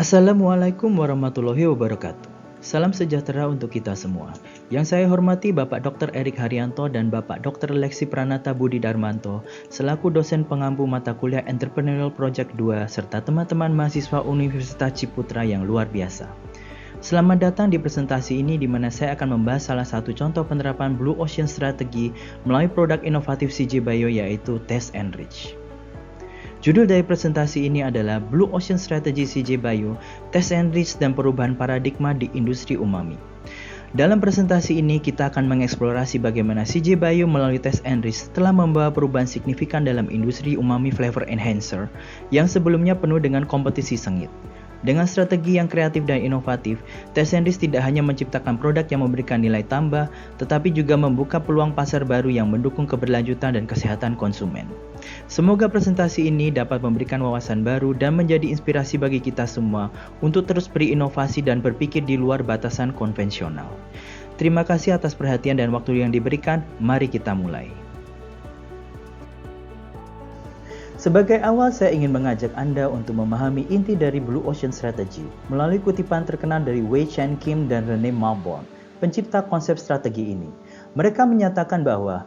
Assalamualaikum warahmatullahi wabarakatuh. Salam sejahtera untuk kita semua. Yang saya hormati Bapak Dr. Erik Haryanto dan Bapak Dr. Lexi Pranata Budi Darmanto selaku dosen pengampu mata kuliah Entrepreneurial Project 2 serta teman-teman mahasiswa Universitas Ciputra yang luar biasa. Selamat datang di presentasi ini di mana saya akan membahas salah satu contoh penerapan Blue Ocean Strategi melalui produk inovatif CJ Bio yaitu Taste Enrich. Judul dari presentasi ini adalah Blue Ocean Strategy CJ Bio, Taste Enrich dan Perubahan Paradigma di Industri Umami. Dalam presentasi ini kita akan mengeksplorasi bagaimana CJ Bio melalui Taste Enrich telah membawa perubahan signifikan dalam industri umami flavor enhancer yang sebelumnya penuh dengan kompetisi sengit. Dengan strategi yang kreatif dan inovatif, Taste Enrich tidak hanya menciptakan produk yang memberikan nilai tambah, tetapi juga membuka peluang pasar baru yang mendukung keberlanjutan dan kesehatan konsumen. Semoga presentasi ini dapat memberikan wawasan baru dan menjadi inspirasi bagi kita semua untuk terus berinovasi dan berpikir di luar batasan konvensional. Terima kasih atas perhatian dan waktu yang diberikan. Mari kita mulai. Sebagai awal, saya ingin mengajak Anda untuk memahami inti dari Blue Ocean Strategy melalui kutipan terkenal dari Wei Chen Kim dan Rene Malborn, pencipta konsep strategi ini. Mereka menyatakan bahwa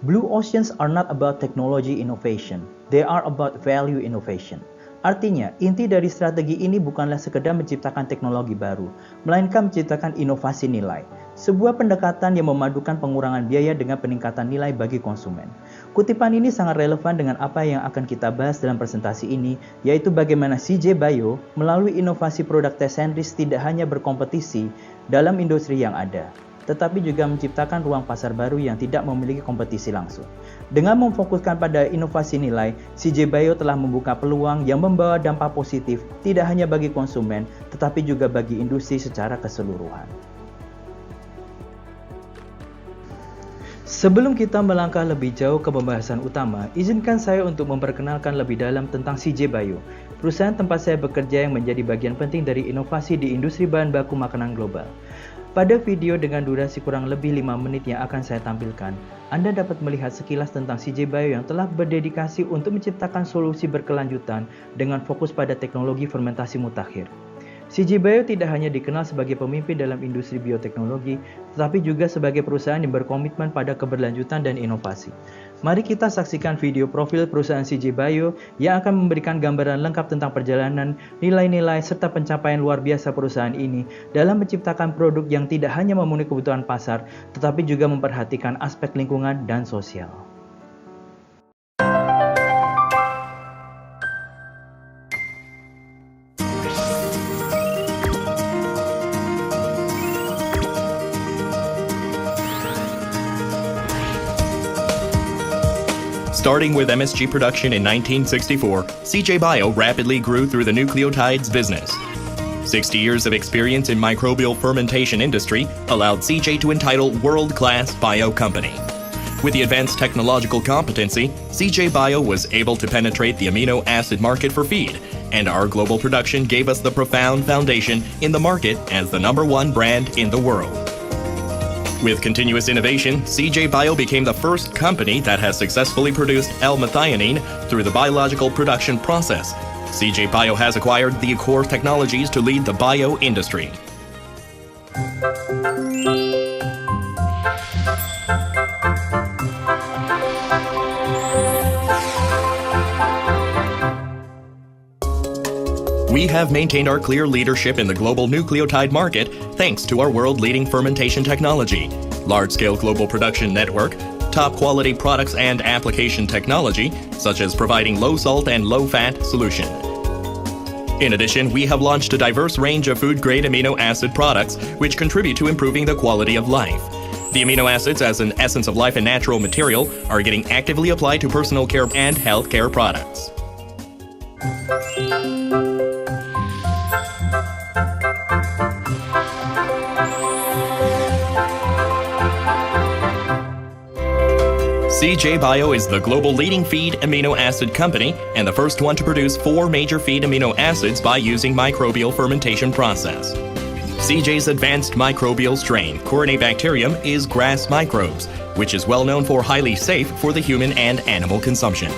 Blue Oceans are not about technology innovation, they are about value innovation. Artinya, inti dari strategi ini bukanlah sekedar menciptakan teknologi baru, melainkan menciptakan inovasi nilai, sebuah pendekatan yang memadukan pengurangan biaya dengan peningkatan nilai bagi konsumen. Kutipan ini sangat relevan dengan apa yang akan kita bahas dalam presentasi ini, yaitu bagaimana CJ Bio melalui inovasi produk Taste Enrich tidak hanya berkompetisi dalam industri yang ada, tetapi juga menciptakan ruang pasar baru yang tidak memiliki kompetisi langsung. Dengan memfokuskan pada inovasi nilai, CJ Bio telah membuka peluang yang membawa dampak positif tidak hanya bagi konsumen, tetapi juga bagi industri secara keseluruhan. Sebelum kita melangkah lebih jauh ke pembahasan utama, izinkan saya untuk memperkenalkan lebih dalam tentang CJ Bio, perusahaan tempat saya bekerja yang menjadi bagian penting dari inovasi di industri bahan baku makanan global. Pada video dengan durasi kurang lebih 5 menit yang akan saya tampilkan, Anda dapat melihat sekilas tentang CJ Bio yang telah berdedikasi untuk menciptakan solusi berkelanjutan dengan fokus pada teknologi fermentasi mutakhir. CJ Bio tidak hanya dikenal sebagai pemimpin dalam industri bioteknologi, tetapi juga sebagai perusahaan yang berkomitmen pada keberlanjutan dan inovasi. Mari kita saksikan video profil perusahaan CJ Bio yang akan memberikan gambaran lengkap tentang perjalanan, nilai-nilai, serta pencapaian luar biasa perusahaan ini dalam menciptakan produk yang tidak hanya memenuhi kebutuhan pasar, tetapi juga memperhatikan aspek lingkungan dan sosial. Starting with MSG production in 1964, CJ Bio rapidly grew through the nucleotides business. 60 years of experience in microbial fermentation industry allowed CJ to entitle world-class bio company. With the advanced technological competency, CJ Bio was able to penetrate the amino acid market for feed, and our global production gave us the profound foundation in the market as the #1 brand in the world. With continuous innovation, CJ Bio became the first company that has successfully produced L-methionine through the biological production process. CJ Bio has acquired the core technologies to lead the bio industry. We have maintained our clear leadership in the global nucleotide market thanks to our world-leading fermentation technology, large-scale global production network, top-quality products and application technology, such as providing low-salt and low-fat solution. In addition, we have launched a diverse range of food-grade amino acid products which contribute to improving the quality of life. The amino acids, as an essence of life and natural material, are getting actively applied to personal care and healthcare products. CJ Bio is the global leading feed amino acid company and the first one to produce 4 major feed amino acids by using microbial fermentation process. CJ's advanced microbial strain, Corynebacterium, is grass microbes, which is well known for highly safe for the human and animal consumption.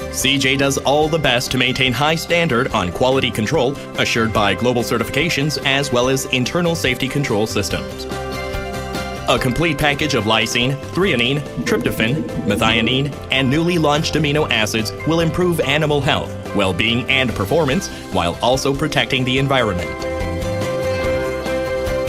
CJ does all the best to maintain high standard on quality control assured by global certifications as well as internal safety control systems. A complete package of lysine, threonine, tryptophan, methionine, and newly launched amino acids will improve animal health, well-being, and performance while also protecting the environment.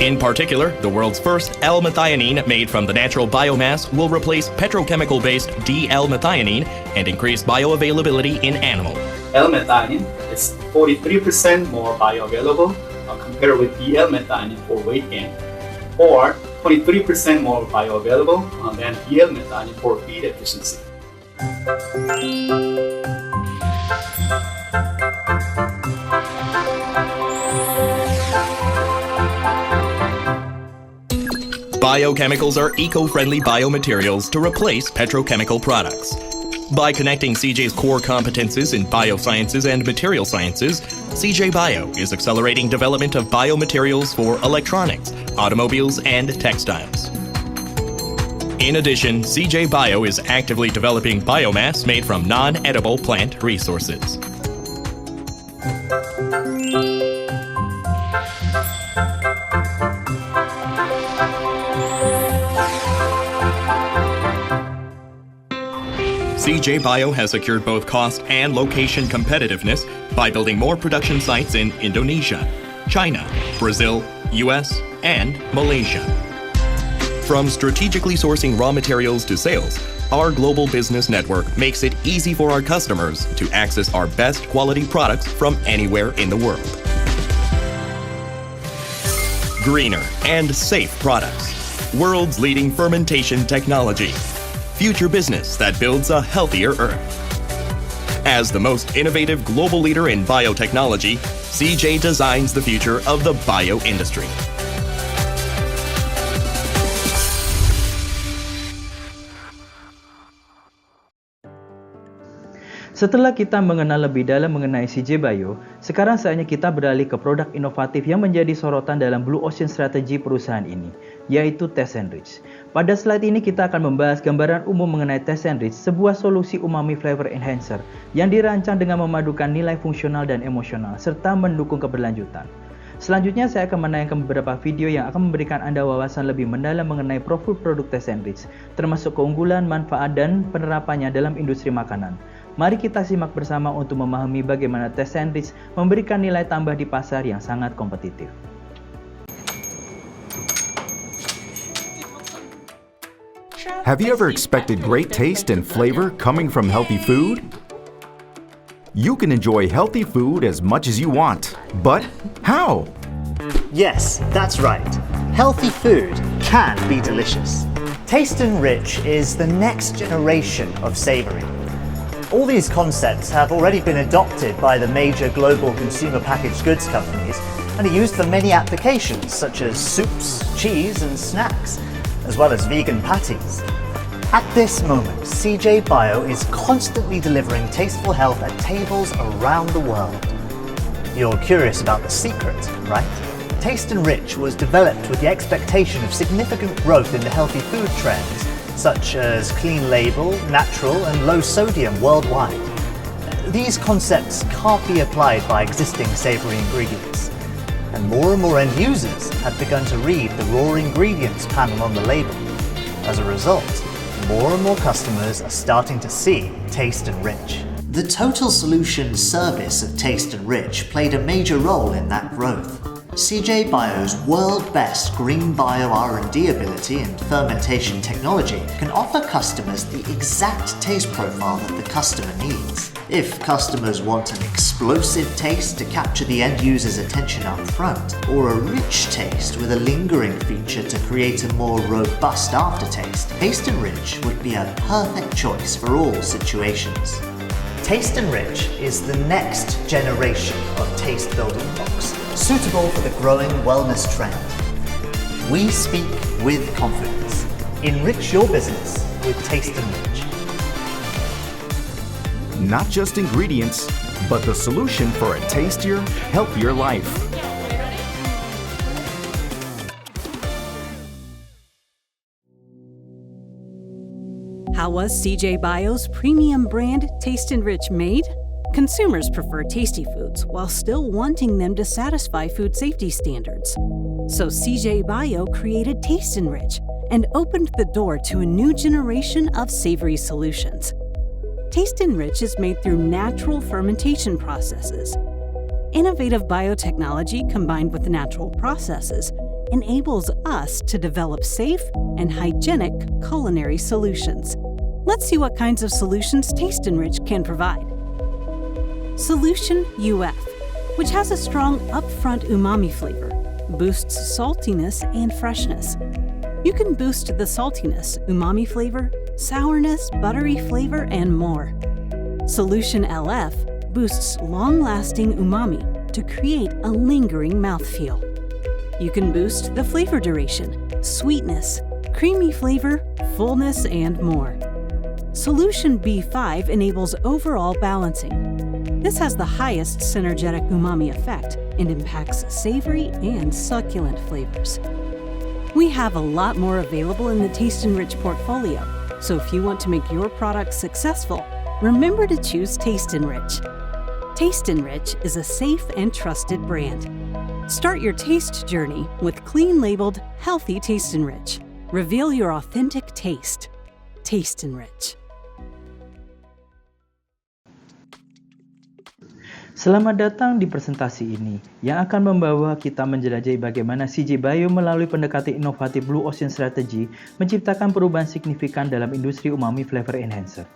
In particular, the world's first L-methionine made from the natural biomass will replace petrochemical-based D-L-methionine and increase bioavailability in animal. L-methionine is 43% more bioavailable compared with D-L-methionine for weight gain, or 23% more bioavailable than D-L-methionine for feed efficiency. Biochemicals are eco-friendly biomaterials to replace petrochemical products. By connecting CJ's core competences in biosciences and material sciences, CJ Bio is accelerating development of biomaterials for electronics, automobiles, and textiles. In addition, CJ Bio is actively developing biomass made from non-edible plant resources. CJ Bio has secured both cost and location competitiveness by building more production sites in Indonesia, China, Brazil, US, and Malaysia. From strategically sourcing raw materials to sales, our global business network makes it easy for our customers to access our best quality products from anywhere in the world. Greener and safe products. World's leading fermentation technology. Future business that builds a healthier Earth. As the most innovative global leader in biotechnology, CJ designs the future of the bio industry. Setelah kita mengenal lebih dalam mengenai CJ Bio, sekarang saatnya kita beralih ke produk inovatif yang menjadi sorotan dalam Blue Ocean strategi perusahaan ini, yaitu TasteNrich. Pada slide ini kita akan membahas gambaran umum mengenai TasteNrich, sebuah solusi umami flavor enhancer yang dirancang dengan memadukan nilai fungsional dan emosional serta mendukung keberlanjutan. Selanjutnya saya akan menayangkan beberapa video yang akan memberikan Anda wawasan lebih mendalam mengenai profil produk TasteNrich, termasuk keunggulan, manfaat, dan penerapannya dalam industri makanan. Mari kita simak bersama untuk memahami bagaimana TasteNrich memberikan nilai tambah di pasar yang sangat kompetitif. Have you ever expected great taste and flavor coming from healthy food? You can enjoy healthy food as much as you want, but how? Yes, that's right. Healthy food can be delicious. TasteNrich is the next generation of savory. All these concepts have already been adopted by the major global consumer packaged goods companies and are used for many applications such as soups, cheese and snacks, as well as vegan patties. At this moment, CJ Bio is constantly delivering tasteful health at tables around the world. You're curious about the secret, right? TasteNrich was developed with the expectation of significant growth in the healthy food trends, such as clean label, natural and low sodium worldwide. These concepts can't be applied by existing savory ingredients, and more end users have begun to read the raw ingredients panel on the label. As a result, more and more customers are starting to see TasteNrich. The Total Solution service of TasteNrich played a major role in that growth. CJ Bio's world-best green bio R&D ability and fermentation technology can offer customers the exact taste profile that the customer needs. If customers want an explosive taste to capture the end user's attention up front, or a rich taste with a lingering feature to create a more robust aftertaste, TasteNrich would be a perfect choice for all situations. TasteNrich is the next generation of taste building blocks, suitable for the growing wellness trend. We speak with confidence. Enrich your business with TasteNrich. Not just ingredients, but the solution for a tastier, healthier life. How was CJ Bio's premium brand Taste and Rich made? Consumers prefer tasty foods while still wanting them to satisfy food safety standards. So CJ Bio created Taste and Rich and opened the door to a new generation of savory solutions. Taste and Rich is made through natural fermentation processes. Innovative biotechnology combined with natural processes enables us to develop safe and hygienic culinary solutions. Let's see what kinds of solutions Taste and Rich can provide. Solution UF, which has a strong upfront umami flavor, boosts saltiness and freshness. You can boost the saltiness, umami flavor, sourness, buttery flavor, and more. Solution LF boosts long-lasting umami to create a lingering mouthfeel. You can boost the flavor duration, sweetness, creamy flavor, fullness, and more. Solution B5 enables overall balancing. This has the highest synergetic umami effect and impacts savory and succulent flavors. We have a lot more available in the Taste and Rich portfolio, so if you want to make your product successful, remember to choose Taste and Rich. Taste and Rich is a safe and trusted brand. Start your taste journey with clean-labeled, healthy Taste and Rich. Reveal your authentic taste. Taste and Rich. Selamat datang di presentasi ini yang akan membawa kita menjelajahi bagaimana CJ Bio melalui pendekatan inovatif Blue Ocean Strategy menciptakan perubahan signifikan dalam industri umami flavor enhancer.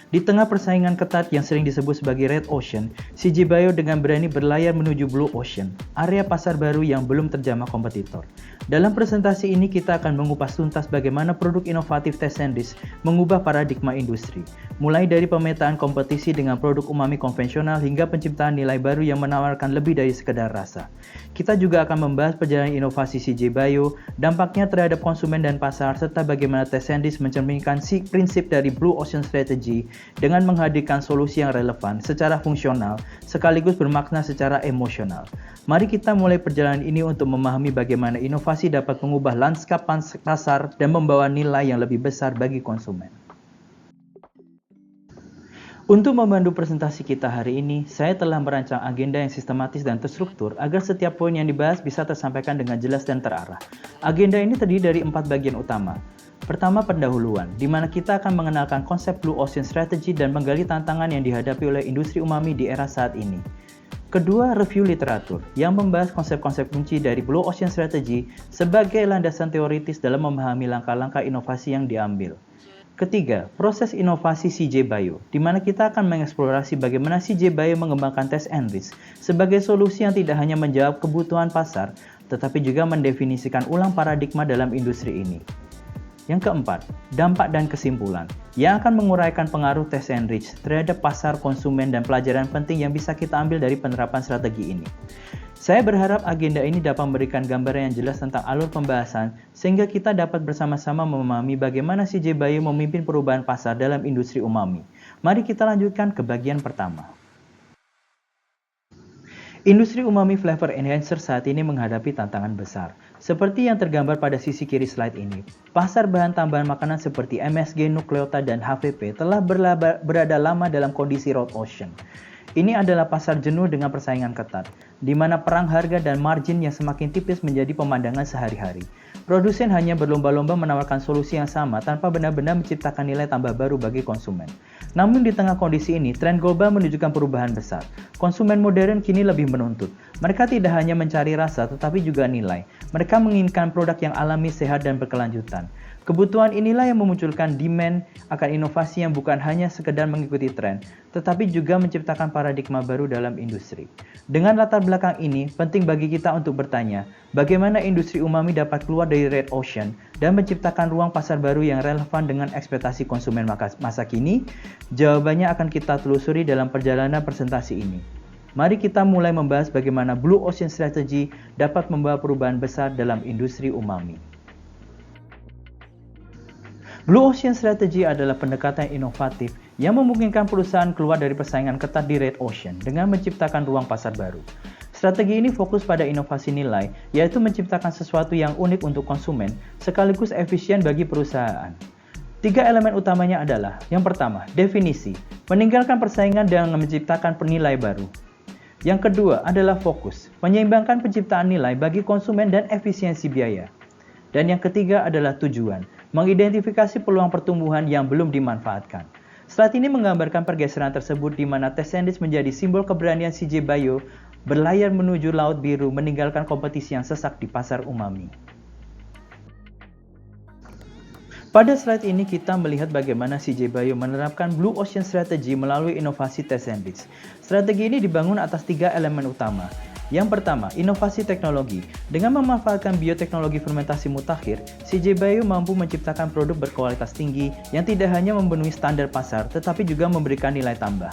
Di tengah persaingan ketat yang sering disebut sebagai Red Ocean, CJ Bio dengan berani berlayar menuju Blue Ocean, area pasar baru yang belum terjamah kompetitor. Dalam presentasi ini kita akan mengupas tuntas bagaimana produk inovatif Taste and Rich mengubah paradigma industri, mulai dari pemetaan kompetisi dengan produk umami konvensional hingga penciptaan nilai baru yang menawarkan lebih dari sekedar rasa. Kita juga akan membahas perjalanan inovasi CJ Bio, dampaknya terhadap konsumen dan pasar, serta bagaimana Taste and Rich mencerminkan prinsip dari Blue Ocean Strategy dengan menghadirkan solusi yang relevan secara fungsional sekaligus bermakna secara emosional. Mari kita mulai perjalanan ini untuk memahami bagaimana inovasi dapat mengubah lanskap pasar dan membawa nilai yang lebih besar bagi konsumen. Untuk membantu presentasi kita hari ini, saya telah merancang agenda yang sistematis dan terstruktur agar setiap poin yang dibahas bisa tersampaikan dengan jelas dan terarah. Agenda ini terdiri dari 4 bagian utama. Pertama, pendahuluan, di mana kita akan mengenalkan konsep Blue Ocean Strategy dan menggali tantangan yang dihadapi oleh industri umami di era saat ini. Kedua, review literatur, yang membahas konsep-konsep kunci dari Blue Ocean Strategy sebagai landasan teoritis dalam memahami langkah-langkah inovasi yang diambil. Ketiga, proses inovasi CJ Bio, di mana kita akan mengeksplorasi bagaimana CJ Bio mengembangkan Taste and Rich sebagai solusi yang tidak hanya menjawab kebutuhan pasar, tetapi juga mendefinisikan ulang paradigma dalam industri ini. Yang keempat, dampak dan kesimpulan, yang akan menguraikan pengaruh Taste and Rich terhadap pasar, konsumen, dan pelajaran penting yang bisa kita ambil dari penerapan strategi ini. Saya berharap agenda ini dapat memberikan gambaran yang jelas tentang alur pembahasan, sehingga kita dapat bersama-sama memahami bagaimana CJ Bio memimpin perubahan pasar dalam industri umami. Mari kita lanjutkan ke bagian pertama. Industri umami flavor enhancer saat ini menghadapi tantangan besar. Seperti yang tergambar pada sisi kiri slide ini, pasar bahan tambahan makanan seperti MSG, nukleotida, dan HVP telah berada lama dalam kondisi Red Ocean. Ini adalah pasar jenuh dengan persaingan ketat, di mana perang harga dan margin yang semakin tipis menjadi pemandangan sehari-hari. Produsen hanya berlomba-lomba menawarkan solusi yang sama tanpa benar-benar menciptakan nilai tambah baru bagi konsumen. Namun di tengah kondisi ini, tren global menunjukkan perubahan besar. Konsumen modern kini lebih menuntut. Mereka tidak hanya mencari rasa, tetapi juga nilai. Mereka menginginkan produk yang alami, sehat, dan berkelanjutan. Kebutuhan inilah yang memunculkan demand akan inovasi yang bukan hanya sekedar mengikuti tren, tetapi juga menciptakan paradigma baru dalam industri. Dengan latar belakang ini, penting bagi kita untuk bertanya, bagaimana industri umami dapat keluar dari Red Ocean dan menciptakan ruang pasar baru yang relevan dengan ekspektasi konsumen masa kini? Jawabannya akan kita telusuri dalam perjalanan presentasi ini. Mari kita mulai membahas bagaimana Blue Ocean Strategy dapat membawa perubahan besar dalam industri umami. Blue Ocean Strategy adalah pendekatan inovatif yang memungkinkan perusahaan keluar dari persaingan ketat di Red Ocean dengan menciptakan ruang pasar baru. Strategi ini fokus pada inovasi nilai, yaitu menciptakan sesuatu yang unik untuk konsumen sekaligus efisien bagi perusahaan. Tiga elemen utamanya adalah, yang pertama, definisi, meninggalkan persaingan dan menciptakan nilai baru. Yang kedua adalah fokus, menyeimbangkan penciptaan nilai bagi konsumen dan efisiensi biaya. Dan yang ketiga adalah tujuan, mengidentifikasi peluang pertumbuhan yang belum dimanfaatkan. Slide ini menggambarkan pergeseran tersebut di mana Taste and Rich menjadi simbol keberanian CJ Bio berlayar menuju Laut Biru meninggalkan kompetisi yang sesak di pasar umami. Pada slide ini kita melihat bagaimana CJ Bio menerapkan Blue Ocean Strategy melalui inovasi Taste and Rich. Strategi ini dibangun atas tiga elemen utama. Yang pertama, inovasi teknologi. Dengan memanfaatkan bioteknologi fermentasi mutakhir, CJ Bio mampu menciptakan produk berkualitas tinggi yang tidak hanya memenuhi standar pasar, tetapi juga memberikan nilai tambah.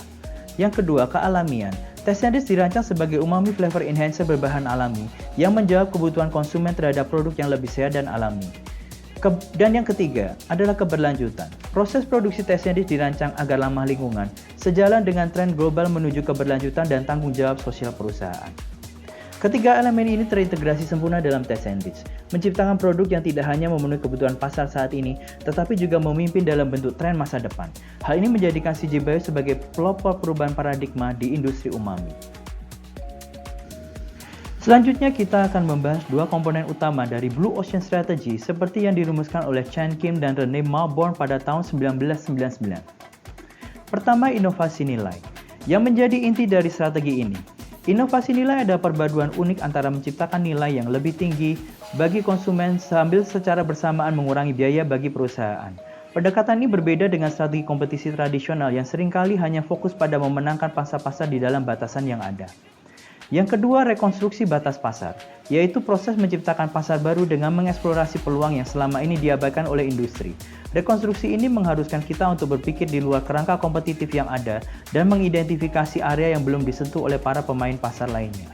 Yang kedua, kealamian. Taste and Rich dirancang sebagai umami flavor enhancer berbahan alami yang menjawab kebutuhan konsumen terhadap produk yang lebih sehat dan alami. Dan yang ketiga adalah keberlanjutan. Proses produksi Taste and Rich dirancang agar ramah lingkungan, sejalan dengan tren global menuju keberlanjutan dan tanggung jawab sosial perusahaan. Ketiga elemen ini terintegrasi sempurna dalam Taste and Rich, menciptakan produk yang tidak hanya memenuhi kebutuhan pasar saat ini, tetapi juga memimpin dalam bentuk tren masa depan. Hal ini menjadikan CJ Bio sebagai pelopor perubahan paradigma di industri umami. Selanjutnya kita akan membahas dua komponen utama dari Blue Ocean Strategy seperti yang dirumuskan oleh Chan Kim dan Rene Malborn pada tahun 1999. Pertama, inovasi nilai. Yang menjadi inti dari strategi ini, inovasi nilai adalah perpaduan unik antara menciptakan nilai yang lebih tinggi bagi konsumen sambil secara bersamaan mengurangi biaya bagi perusahaan. Pendekatan ini berbeda dengan strategi kompetisi tradisional yang seringkali hanya fokus pada memenangkan pasar-pasar di dalam batasan yang ada. Yang kedua, rekonstruksi batas pasar, yaitu proses menciptakan pasar baru dengan mengeksplorasi peluang yang selama ini diabaikan oleh industri. Rekonstruksi ini mengharuskan kita untuk berpikir di luar kerangka kompetitif yang ada dan mengidentifikasi area yang belum disentuh oleh para pemain pasar lainnya.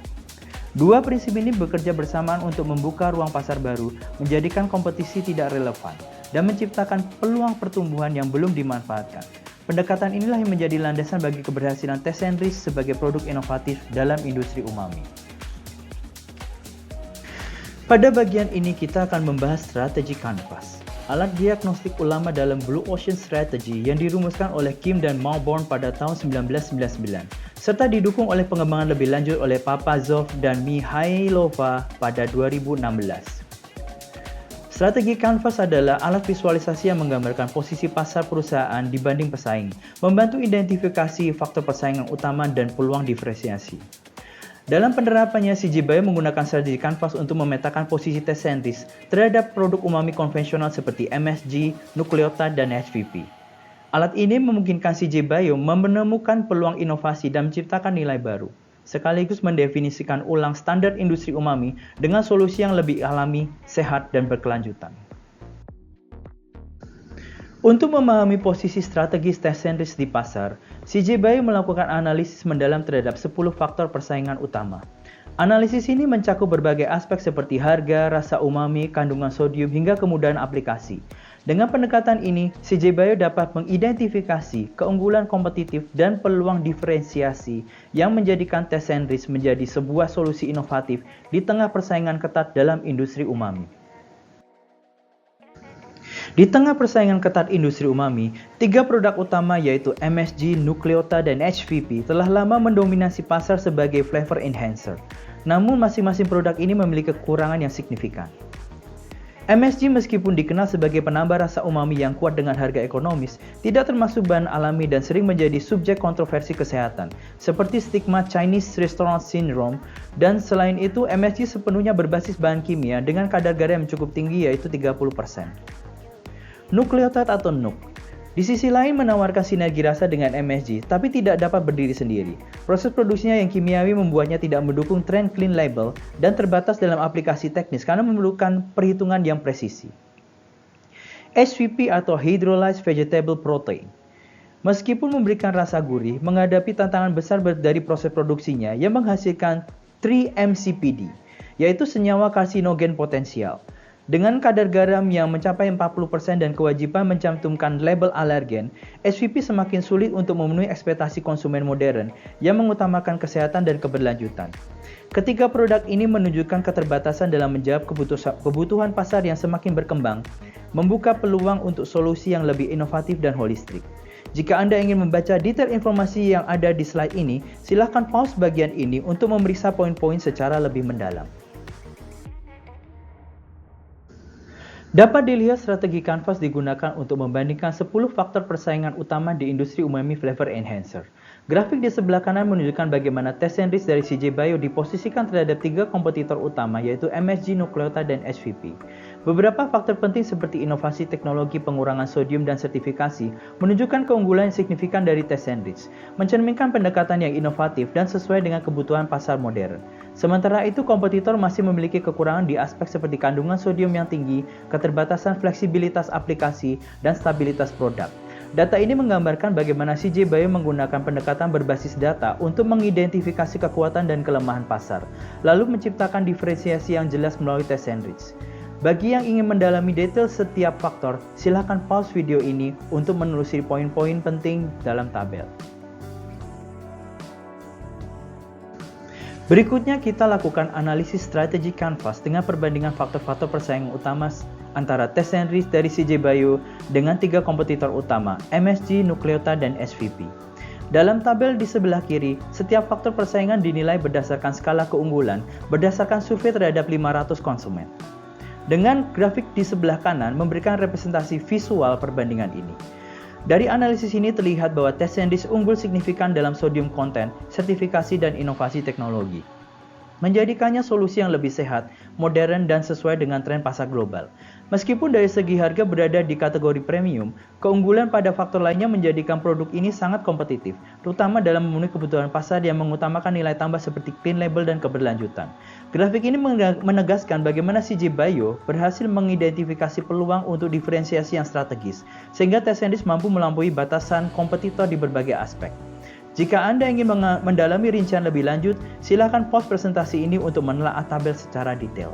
Dua prinsip ini bekerja bersamaan untuk membuka ruang pasar baru, menjadikan kompetisi tidak relevan, dan menciptakan peluang pertumbuhan yang belum dimanfaatkan. Pendekatan inilah yang menjadi landasan bagi keberhasilan Taste and Rich sebagai produk inovatif dalam industri umami. Pada bagian ini kita akan membahas strategi Canvas, alat diagnostik ulama dalam Blue Ocean Strategy yang dirumuskan oleh Kim dan Malborn pada tahun 1999, serta didukung oleh pengembangan lebih lanjut oleh Papazov dan Mihailova pada 2016. Strategi Canvas adalah alat visualisasi yang menggambarkan posisi pasar perusahaan dibanding pesaing, membantu identifikasi faktor persaingan utama dan peluang diferensiasi. Dalam penerapannya, CJ Bio menggunakan strategi Canvas untuk memetakan posisi Taste and Rich terhadap produk umami konvensional seperti MSG, nukleotide, dan HVP. Alat ini memungkinkan CJ Bio menemukan peluang inovasi dan menciptakan nilai baru, sekaligus mendefinisikan ulang standar industri umami dengan solusi yang lebih alami, sehat, dan berkelanjutan. Untuk memahami posisi strategis Taste and Rich di pasar, CJ Bio melakukan analisis mendalam terhadap 10 faktor persaingan utama. Analisis ini mencakup berbagai aspek seperti harga, rasa umami, kandungan sodium, hingga kemudahan aplikasi. Dengan pendekatan ini, CJ Bio dapat mengidentifikasi keunggulan kompetitif dan peluang diferensiasi yang menjadikan Taste and Rich menjadi sebuah solusi inovatif di tengah persaingan ketat dalam industri umami. Di tengah persaingan ketat industri umami, 3 produk utama yaitu MSG, nukleotide, dan HVP telah lama mendominasi pasar sebagai flavor enhancer. Namun masing-masing produk ini memiliki kekurangan yang signifikan. MSG meskipun dikenal sebagai penambah rasa umami yang kuat dengan harga ekonomis, tidak termasuk bahan alami dan sering menjadi subjek kontroversi kesehatan, seperti stigma Chinese Restaurant Syndrome, dan selain itu MSG sepenuhnya berbasis bahan kimia dengan kadar garam yang cukup tinggi yaitu 30%. Nukleotide atau NUK di sisi lain menawarkan sinergi rasa dengan MSG, tapi tidak dapat berdiri sendiri. Proses produksinya yang kimiawi membuatnya tidak mendukung tren clean label dan terbatas dalam aplikasi teknis karena memerlukan perhitungan yang presisi. HVP atau Hydrolyzed Vegetable Protein. Meskipun memberikan rasa gurih, menghadapi tantangan besar dari proses produksinya yang menghasilkan 3-MCPD, yaitu senyawa karsinogen potensial. Dengan kadar garam yang mencapai 40% dan kewajiban mencantumkan label alergen, SVP semakin sulit untuk memenuhi ekspektasi konsumen modern yang mengutamakan kesehatan dan keberlanjutan. Ketiga produk ini menunjukkan keterbatasan dalam menjawab kebutuhan pasar yang semakin berkembang, membuka peluang untuk solusi yang lebih inovatif dan holistik. Jika Anda ingin membaca detail informasi yang ada di slide ini, silakan pause bagian ini untuk memeriksa poin-poin secara lebih mendalam. Dapat dilihat strategi Canvas digunakan untuk membandingkan 10 faktor persaingan utama di industri umami flavor enhancer. Grafik di sebelah kanan menunjukkan bagaimana TestNrich dari CJ Bio diposisikan terhadap 3 kompetitor utama yaitu MSG, Nucleotide, dan SVP. Beberapa faktor penting seperti inovasi teknologi pengurangan sodium dan sertifikasi menunjukkan keunggulan yang signifikan dari TestNrich, mencerminkan pendekatan yang inovatif dan sesuai dengan kebutuhan pasar modern. Sementara itu, kompetitor masih memiliki kekurangan di aspek seperti kandungan sodium yang tinggi, keterbatasan fleksibilitas aplikasi, dan stabilitas produk. Data ini menggambarkan bagaimana CJ Bio menggunakan pendekatan berbasis data untuk mengidentifikasi kekuatan dan kelemahan pasar, lalu menciptakan diferensiasi yang jelas melalui TestNrich. Bagi yang ingin mendalami detail setiap faktor, silakan pause video ini untuk menelusuri poin-poin penting dalam tabel. Berikutnya kita lakukan analisis strategi Canvas dengan perbandingan faktor-faktor persaingan utama antara TestNrich dari CJ Bio dengan 3 kompetitor utama, MSG, Nucleotide, dan SVP. Dalam tabel di sebelah kiri, setiap faktor persaingan dinilai berdasarkan skala keunggulan berdasarkan survei terhadap 500 konsumen. Dengan grafik di sebelah kanan memberikan representasi visual perbandingan ini. Dari analisis ini terlihat bahwa TestNrich unggul signifikan dalam sodium content, sertifikasi, dan inovasi teknologi, menjadikannya solusi yang lebih sehat, modern, dan sesuai dengan tren pasar global. Meskipun dari segi harga berada di kategori premium, keunggulan pada faktor lainnya menjadikan produk ini sangat kompetitif, terutama dalam memenuhi kebutuhan pasar yang mengutamakan nilai tambah seperti clean label dan keberlanjutan. Grafik ini menegaskan bagaimana CJ Bio berhasil mengidentifikasi peluang untuk diferensiasi yang strategis, sehingga TestNrich mampu melampaui batasan kompetitor di berbagai aspek. Jika Anda ingin mendalami rincian lebih lanjut, silakan pause presentasi ini untuk menelaah tabel secara detail.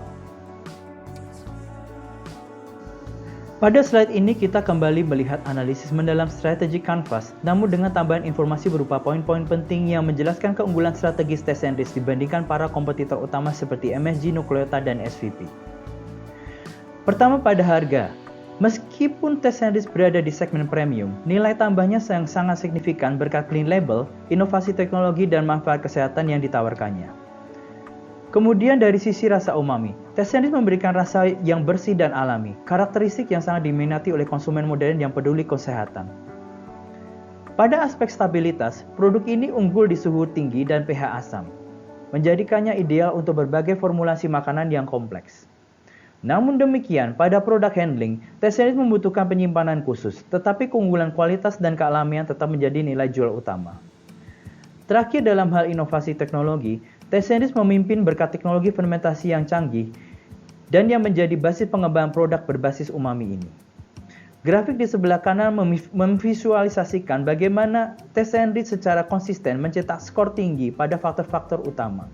Pada slide ini kita kembali melihat analisis mendalam strategi Canvas, namun dengan tambahan informasi berupa poin-poin penting yang menjelaskan keunggulan strategis TestNrich dibandingkan para kompetitor utama seperti MSG, Nucleotide, dan SVP. Pertama pada harga. Meskipun TestNrich berada di segmen premium, nilai tambahnya sangat signifikan berkat clean label, inovasi teknologi, dan manfaat kesehatan yang ditawarkannya. Kemudian dari sisi rasa umami, TestNrich memberikan rasa yang bersih dan alami, karakteristik yang sangat diminati oleh konsumen modern yang peduli kesehatan. Pada aspek stabilitas, produk ini unggul di suhu tinggi dan pH asam, menjadikannya ideal untuk berbagai formulasi makanan yang kompleks. Namun demikian, pada produk handling, TestNrich membutuhkan penyimpanan khusus, tetapi keunggulan kualitas dan kealamian tetap menjadi nilai jual utama. Terakhir dalam hal inovasi teknologi, TestNrich memimpin berkat teknologi fermentasi yang canggih dan yang menjadi basis pengembangan produk berbasis umami ini. Grafik di sebelah kanan memvisualisasikan bagaimana TestNrich secara konsisten mencetak skor tinggi pada faktor-faktor utama,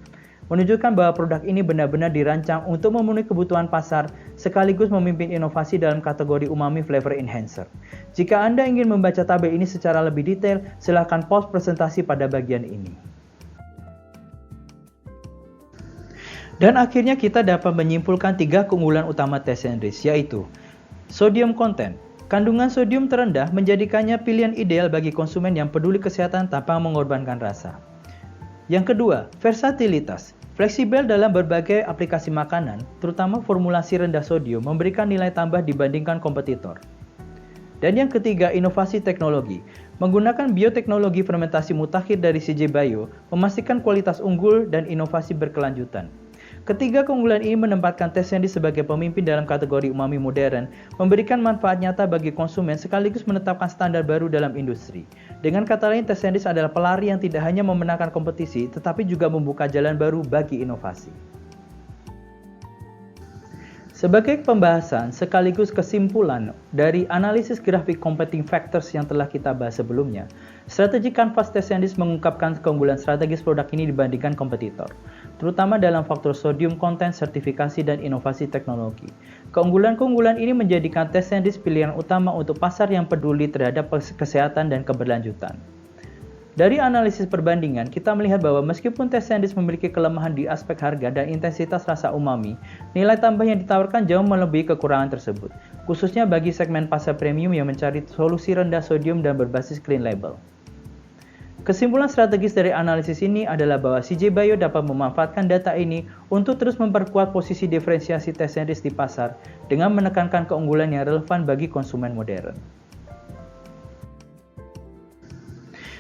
menunjukkan bahwa produk ini benar-benar dirancang untuk memenuhi kebutuhan pasar sekaligus memimpin inovasi dalam kategori umami flavor enhancer. Jika Anda ingin membaca tabel ini secara lebih detail, silakan pause presentasi pada bagian ini. Dan akhirnya kita dapat menyimpulkan 3 keunggulan utama TestNrich, yaitu sodium content. Kandungan sodium terendah menjadikannya pilihan ideal bagi konsumen yang peduli kesehatan tanpa mengorbankan rasa. Yang kedua, versatilitas. Fleksibel dalam berbagai aplikasi makanan, terutama formulasi rendah sodium, memberikan nilai tambah dibandingkan kompetitor. Dan yang ketiga, inovasi teknologi. Menggunakan bioteknologi fermentasi mutakhir dari CJ Bio, memastikan kualitas unggul dan inovasi berkelanjutan. Ketiga keunggulan ini menempatkan TestNrich sebagai pemimpin dalam kategori umami modern, memberikan manfaat nyata bagi konsumen sekaligus menetapkan standar baru dalam industri. Dengan kata lain, TestNrich adalah pelari yang tidak hanya memenangkan kompetisi, tetapi juga membuka jalan baru bagi inovasi. Sebagai pembahasan sekaligus kesimpulan dari analisis grafik competing factors yang telah kita bahas sebelumnya, strategi Canvas TestScientist mengungkapkan keunggulan strategis produk ini dibandingkan kompetitor, terutama dalam faktor sodium konten, sertifikasi, dan inovasi teknologi. Keunggulan-keunggulan ini menjadikan TestScientist pilihan utama untuk pasar yang peduli terhadap kesehatan dan keberlanjutan. Dari analisis perbandingan, kita melihat bahwa meskipun TestScientist memiliki kelemahan di aspek harga dan intensitas rasa umami, nilai tambah yang ditawarkan jauh melebihi kekurangan tersebut, khususnya bagi segmen pasar premium yang mencari solusi rendah sodium dan berbasis clean label. Kesimpulan strategis dari analisis ini adalah bahwa CJ Bio dapat memanfaatkan data ini untuk terus memperkuat posisi diferensiasi TestScientist di pasar dengan menekankan keunggulan yang relevan bagi konsumen modern.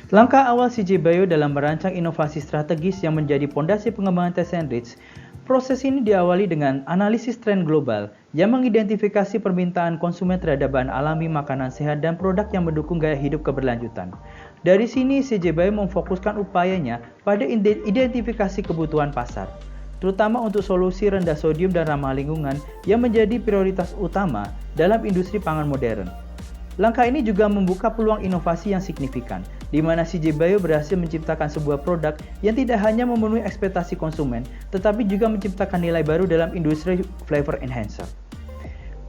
Langkah awal CJ Bio dalam merancang inovasi strategis yang menjadi pondasi pengembangan TestScientist, proses ini diawali dengan analisis tren global yang mengidentifikasi permintaan konsumen terhadap bahan alami, makanan sehat, dan produk yang mendukung gaya hidup keberlanjutan. Dari sini, CJ Bio memfokuskan upayanya pada identifikasi kebutuhan pasar, terutama untuk solusi rendah sodium dan ramah lingkungan yang menjadi prioritas utama dalam industri pangan modern. Langkah ini juga membuka peluang inovasi yang signifikan, di mana CJ Bio berhasil menciptakan sebuah produk yang tidak hanya memenuhi ekspektasi konsumen, tetapi juga menciptakan nilai baru dalam industri flavor enhancer.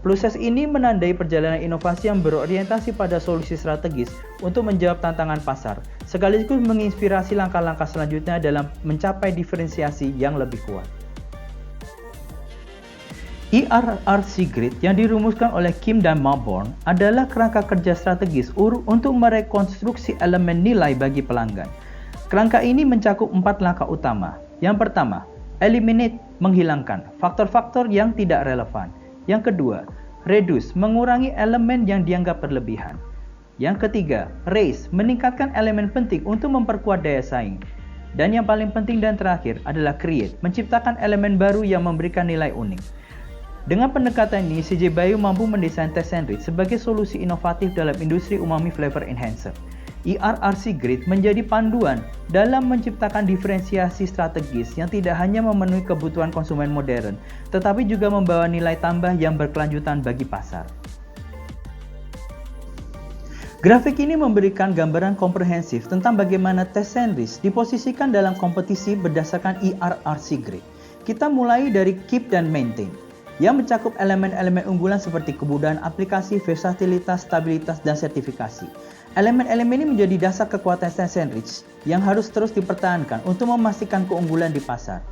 Proses ini menandai perjalanan inovasi yang berorientasi pada solusi strategis untuk menjawab tantangan pasar, sekaligus menginspirasi langkah-langkah selanjutnya dalam mencapai diferensiasi yang lebih kuat. ERRC Grid yang dirumuskan oleh Kim dan Mauborgne adalah kerangka kerja strategis untuk merekonstruksi elemen nilai bagi pelanggan. Kerangka ini mencakup 4 langkah utama. Yang pertama, eliminate, menghilangkan faktor-faktor yang tidak relevan. Yang kedua, reduce, mengurangi elemen yang dianggap berlebihan. Yang ketiga, raise, meningkatkan elemen penting untuk memperkuat daya saing. Dan yang paling penting dan terakhir adalah create, menciptakan elemen baru yang memberikan nilai unik. Dengan pendekatan ini, CJ Bio mampu mendesain TestScientist sebagai solusi inovatif dalam industri umami flavor enhancer. ERRC Grid menjadi panduan dalam menciptakan diferensiasi strategis yang tidak hanya memenuhi kebutuhan konsumen modern, tetapi juga membawa nilai tambah yang berkelanjutan bagi pasar. Grafik ini memberikan gambaran komprehensif tentang bagaimana TestScientist diposisikan dalam kompetisi berdasarkan ERRC Grid. Kita mulai dari keep dan maintain, yang mencakup elemen-elemen unggulan seperti kemudahan aplikasi, versatilitas, stabilitas, dan sertifikasi. Elemen-elemen ini menjadi dasar kekuatan TestScientist yang harus terus dipertahankan untuk memastikan keunggulan di pasar.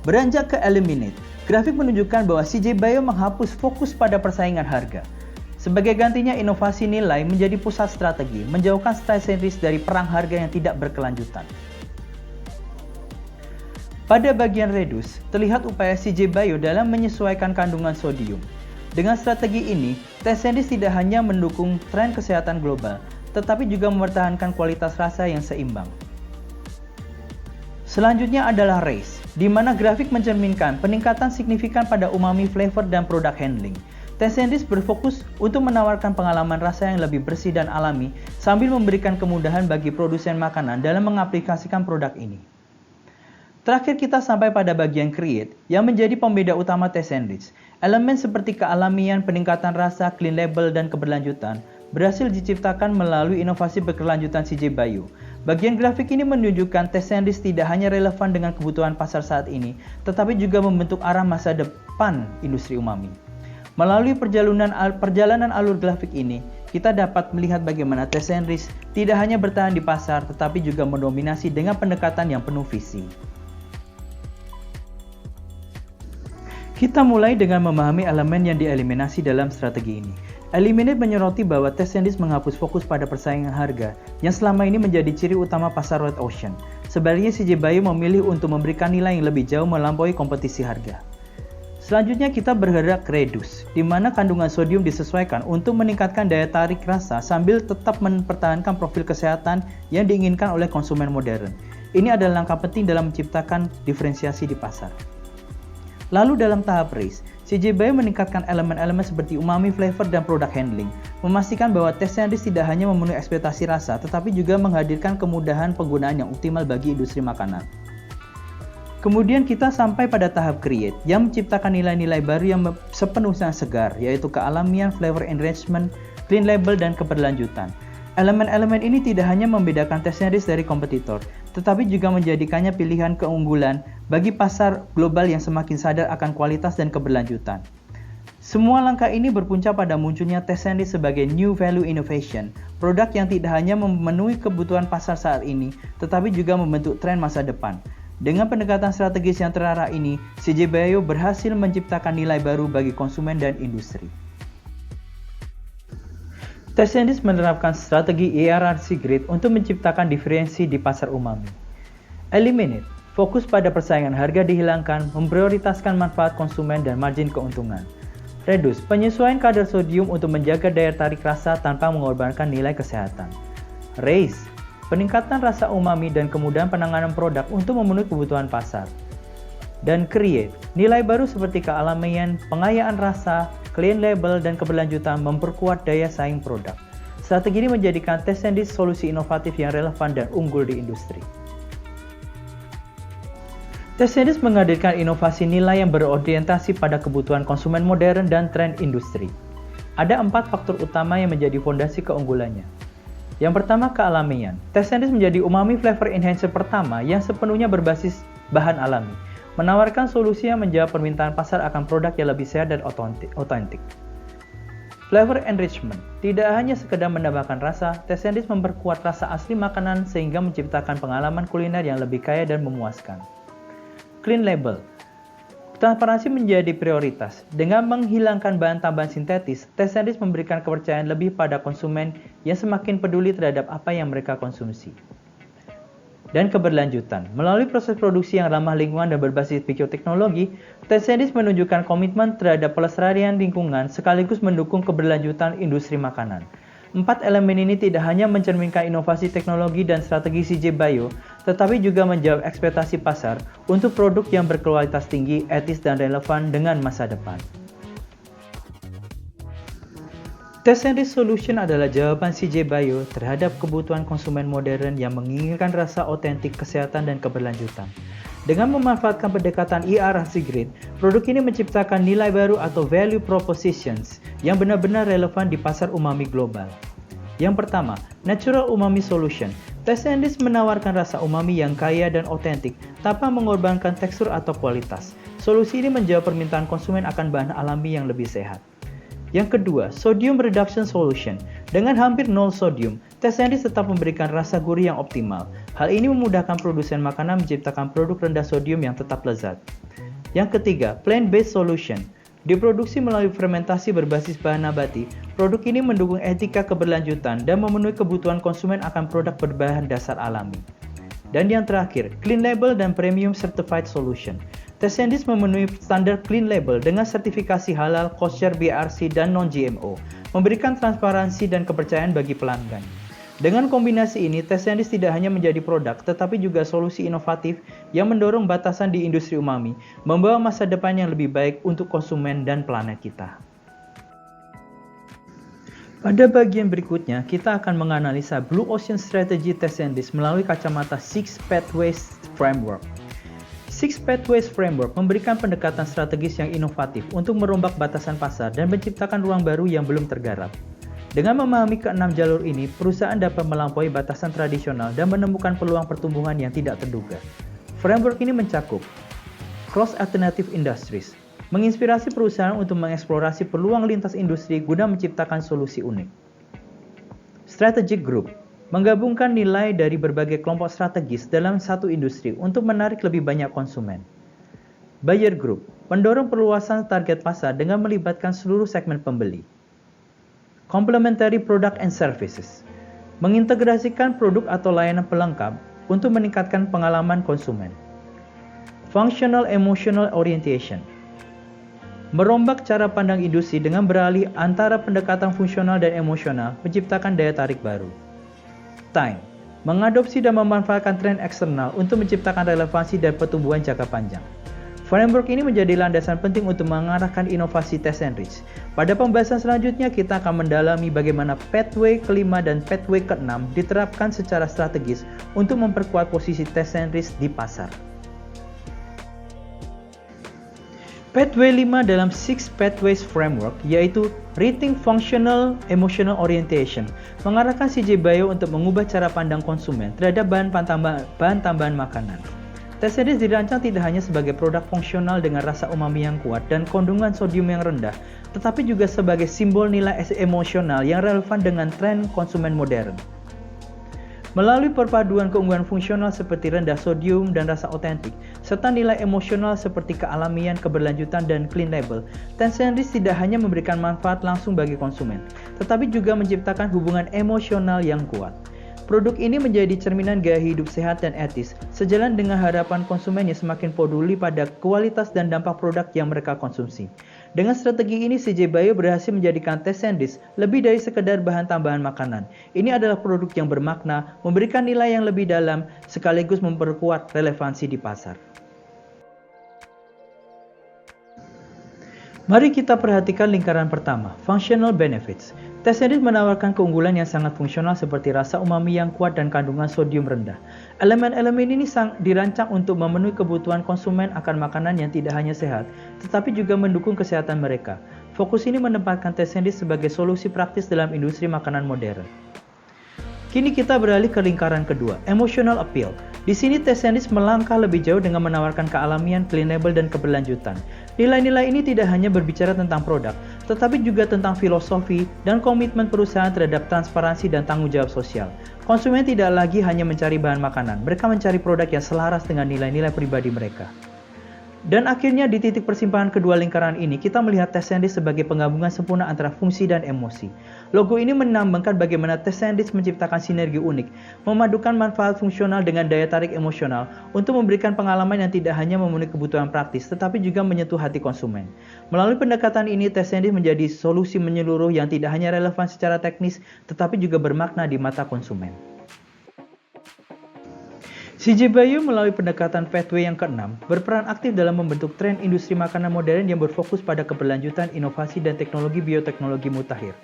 Beranjak ke eliminate, grafik menunjukkan bahwa CJ Bio menghapus fokus pada persaingan harga. Sebagai gantinya, inovasi nilai menjadi pusat strategi, menjauhkan TestScientist dari perang harga yang tidak berkelanjutan. Pada bagian reduce, terlihat upaya CJ Bio dalam menyesuaikan kandungan sodium. Dengan strategi ini, TestScientist tidak hanya mendukung tren kesehatan global, tetapi juga mempertahankan kualitas rasa yang seimbang. Selanjutnya adalah raise, di mana grafik mencerminkan peningkatan signifikan pada umami flavor dan produk handling. TestScientist berfokus untuk menawarkan pengalaman rasa yang lebih bersih dan alami, sambil memberikan kemudahan bagi produsen makanan dalam mengaplikasikan produk ini. Terakhir kita sampai pada bagian create yang menjadi pembeda utama TestScientist. Elemen seperti kealamian, peningkatan rasa, clean label, dan keberlanjutan berhasil diciptakan melalui inovasi berkelanjutan CJ Bio. Bagian grafik ini menunjukkan TestScientist tidak hanya relevan dengan kebutuhan pasar saat ini, tetapi juga membentuk arah masa depan industri umami. Melalui perjalanan alur grafik ini, kita dapat melihat bagaimana TestScientist tidak hanya bertahan di pasar, tetapi juga mendominasi dengan pendekatan yang penuh visi. Kita mulai dengan memahami elemen yang dieliminasi dalam strategi ini. Eliminate menyoroti bahwa TestScientist menghapus fokus pada persaingan harga yang selama ini menjadi ciri utama pasar Red Ocean. Sebaliknya, CJ Bio memilih untuk memberikan nilai yang lebih jauh melampaui kompetisi harga. Selanjutnya kita bergerak reduce, di mana kandungan sodium disesuaikan untuk meningkatkan daya tarik rasa sambil tetap mempertahankan profil kesehatan yang diinginkan oleh konsumen modern. Ini adalah langkah penting dalam menciptakan diferensiasi di pasar. Lalu dalam tahap raise, CJ Bio meningkatkan elemen-elemen seperti umami flavor dan product handling, memastikan bahwa TestScientist tidak hanya memenuhi ekspektasi rasa, tetapi juga menghadirkan kemudahan penggunaan yang optimal bagi industri makanan. Kemudian kita sampai pada tahap create yang menciptakan nilai-nilai baru yang sepenuhnya segar, yaitu kealamian, flavor enrichment, clean label, dan keberlanjutan. Elemen-elemen ini tidak hanya membedakan teh sandwich dari kompetitor, tetapi juga menjadikannya pilihan keunggulan bagi pasar global yang semakin sadar akan kualitas dan keberlanjutan. Semua langkah ini berpuncak pada munculnya teh sandwich sebagai new value innovation, produk yang tidak hanya memenuhi kebutuhan pasar saat ini, tetapi juga membentuk tren masa depan. Dengan pendekatan strategis yang terarah ini, CJ Bio berhasil menciptakan nilai baru bagi konsumen dan industri. Teh sandwich menerapkan strategi ERRC Grid untuk menciptakan diferensi di pasar umami. Eliminate, fokus pada persaingan harga dihilangkan, memprioritaskan manfaat konsumen dan margin keuntungan. Reduce, penyesuaian kadar sodium untuk menjaga daya tarik rasa tanpa mengorbankan nilai kesehatan. Raise, peningkatan rasa umami dan kemudahan penanganan produk untuk memenuhi kebutuhan pasar. Dan create, nilai baru seperti kealamian, pengayaan rasa, clean label, dan keberlanjutan memperkuat daya saing produk. Strategi ini menjadikan teh sandwich solusi inovatif yang relevan dan unggul di industri. Teh sandwich menghadirkan inovasi nilai yang berorientasi pada kebutuhan konsumen modern dan tren industri. Ada 4 faktor utama yang menjadi fondasi keunggulannya. Yang pertama, kealamian. Teh sandwich menjadi umami flavor enhancer pertama yang sepenuhnya berbasis bahan alami, menawarkan solusi yang menjawab permintaan pasar akan produk yang lebih sehat dan otentik. Flavor enrichment. Tidak hanya sekedar menambahkan rasa, teh sandwich memperkuat rasa asli makanan sehingga menciptakan pengalaman kuliner yang lebih kaya dan memuaskan. Clean label. Transparansi menjadi prioritas. Dengan menghilangkan bahan tambahan sintetis, teh sandwich memberikan kepercayaan lebih pada konsumen yang semakin peduli terhadap apa yang mereka konsumsi. Dan keberlanjutan. Melalui proses produksi yang ramah lingkungan dan berbasis bioteknologi, teh sandwich menunjukkan komitmen terhadap pelestarian lingkungan sekaligus mendukung keberlanjutan industri makanan. 4 elemen ini tidak hanya mencerminkan inovasi teknologi dan strategi CJ Bio, tetapi juga menjawab ekspektasi pasar untuk produk yang berkualitas tinggi, etis, dan relevan dengan masa depan. Teh sandwich solution adalah jawaban CJ Bio terhadap kebutuhan konsumen modern yang menginginkan rasa otentik, kesehatan, dan keberlanjutan. Dengan memanfaatkan pendekatan ERRC Grid, produk ini menciptakan nilai baru atau value propositions yang benar-benar relevan di pasar umami global. Yang pertama, Natural Umami Solution. Teh sandwich menawarkan rasa umami yang kaya dan otentik tanpa mengorbankan tekstur atau kualitas. Solusi ini menjawab permintaan konsumen akan bahan alami yang lebih sehat. Yang kedua, Sodium Reduction Solution. Dengan hampir nol sodium, teh sandwich tetap memberikan rasa gurih yang optimal. Hal ini memudahkan produsen makanan menciptakan produk rendah sodium yang tetap lezat. Yang ketiga, Plant-Based Solution. Diproduksi melalui fermentasi berbasis bahan nabati, produk ini mendukung etika keberlanjutan dan memenuhi kebutuhan konsumen akan produk berbahan dasar alami. Dan yang terakhir, Clean Label dan Premium Certified Solution. Teh sandwich memenuhi standar Clean Label dengan sertifikasi halal, kosher, BRC, dan non-GMO, memberikan transparansi dan kepercayaan bagi pelanggan. Dengan kombinasi ini, teh sandwich tidak hanya menjadi produk, tetapi juga solusi inovatif yang mendorong batasan di industri umami, membawa masa depan yang lebih baik untuk konsumen dan planet kita. Pada bagian berikutnya, kita akan menganalisa Blue Ocean Strategy Teh sandwich melalui kacamata Six Pathways Framework. Six Pathways Framework memberikan pendekatan strategis yang inovatif untuk merombak batasan pasar dan menciptakan ruang baru yang belum tergarap. Dengan memahami ke-6 jalur ini, perusahaan dapat melampaui batasan tradisional dan menemukan peluang pertumbuhan yang tidak terduga. Framework ini mencakup Cross Alternative Industries, menginspirasi perusahaan untuk mengeksplorasi peluang lintas industri guna menciptakan solusi unik. Strategic Group, menggabungkan nilai dari berbagai kelompok strategis dalam satu industri untuk menarik lebih banyak konsumen. Buyer Group, mendorong perluasan target pasar dengan melibatkan seluruh segmen pembeli. Complementary Product and Services, mengintegrasikan produk atau layanan pelengkap untuk meningkatkan pengalaman konsumen. Functional Emotional Orientation, merombak cara pandang industri dengan beralih antara pendekatan fungsional dan emosional, menciptakan daya tarik baru. Time, mengadopsi dan memanfaatkan tren eksternal untuk menciptakan relevansi dan pertumbuhan jangka panjang. Framework ini menjadi landasan penting untuk mengarahkan inovasi teh sandwich. Pada pembahasan selanjutnya, kita akan mendalami bagaimana pathway kelima dan pathway keenam diterapkan secara strategis untuk memperkuat posisi teh sandwich di pasar. Pathway 5 dalam 6 Pathways Framework yaitu Rethink Functional Emotional Orientation mengarahkan CJ Bio untuk mengubah cara pandang konsumen terhadap bahan tambahan makanan. Tesendis dirancang tidak hanya sebagai produk fungsional dengan rasa umami yang kuat dan kandungan sodium yang rendah, tetapi juga sebagai simbol nilai emosional yang relevan dengan tren konsumen modern. Melalui perpaduan keunggulan fungsional seperti rendah sodium dan rasa otentik, serta nilai emosional seperti kealamian, keberlanjutan, dan clean label, Tesendis tidak hanya memberikan manfaat langsung bagi konsumen, tetapi juga menciptakan hubungan emosional yang kuat. Produk ini menjadi cerminan gaya hidup sehat dan etis, sejalan dengan harapan konsumen yang semakin peduli pada kualitas dan dampak produk yang mereka konsumsi. Dengan strategi ini, CJ Bio berhasil menjadikan Tesendis lebih dari sekedar bahan tambahan makanan. Ini adalah produk yang bermakna, memberikan nilai yang lebih dalam, sekaligus memperkuat relevansi di pasar. Mari kita perhatikan lingkaran pertama, Functional Benefits. Tesendis menawarkan keunggulan yang sangat fungsional seperti rasa umami yang kuat dan kandungan sodium rendah. Elemen-elemen ini dirancang untuk memenuhi kebutuhan konsumen akan makanan yang tidak hanya sehat, tetapi juga mendukung kesehatan mereka. Fokus ini menempatkan Tesendis sebagai solusi praktis dalam industri makanan modern. Kini kita beralih ke lingkaran kedua, Emotional Appeal. Di sini Tesendis melangkah lebih jauh dengan menawarkan kealamian, clean label, dan keberlanjutan. Nilai-nilai ini tidak hanya berbicara tentang produk, tetapi juga tentang filosofi dan komitmen perusahaan terhadap transparansi dan tanggung jawab sosial. Konsumen tidak lagi hanya mencari bahan makanan, mereka mencari produk yang selaras dengan nilai-nilai pribadi mereka. Dan akhirnya di titik persimpangan kedua lingkaran ini, kita melihat Tesendis sebagai penggabungan sempurna antara fungsi dan emosi. Logo ini menambahkan bagaimana Tesendis menciptakan sinergi unik, memadukan manfaat fungsional dengan daya tarik emosional untuk memberikan pengalaman yang tidak hanya memenuhi kebutuhan praktis, tetapi juga menyentuh hati konsumen. Melalui pendekatan ini, Tesendis menjadi solusi menyeluruh yang tidak hanya relevan secara teknis, tetapi juga bermakna di mata konsumen. CJ Bio melalui pendekatan Pathway yang keenam berperan aktif dalam membentuk tren industri makanan modern yang berfokus pada keberlanjutan, inovasi, dan teknologi bioteknologi mutakhir.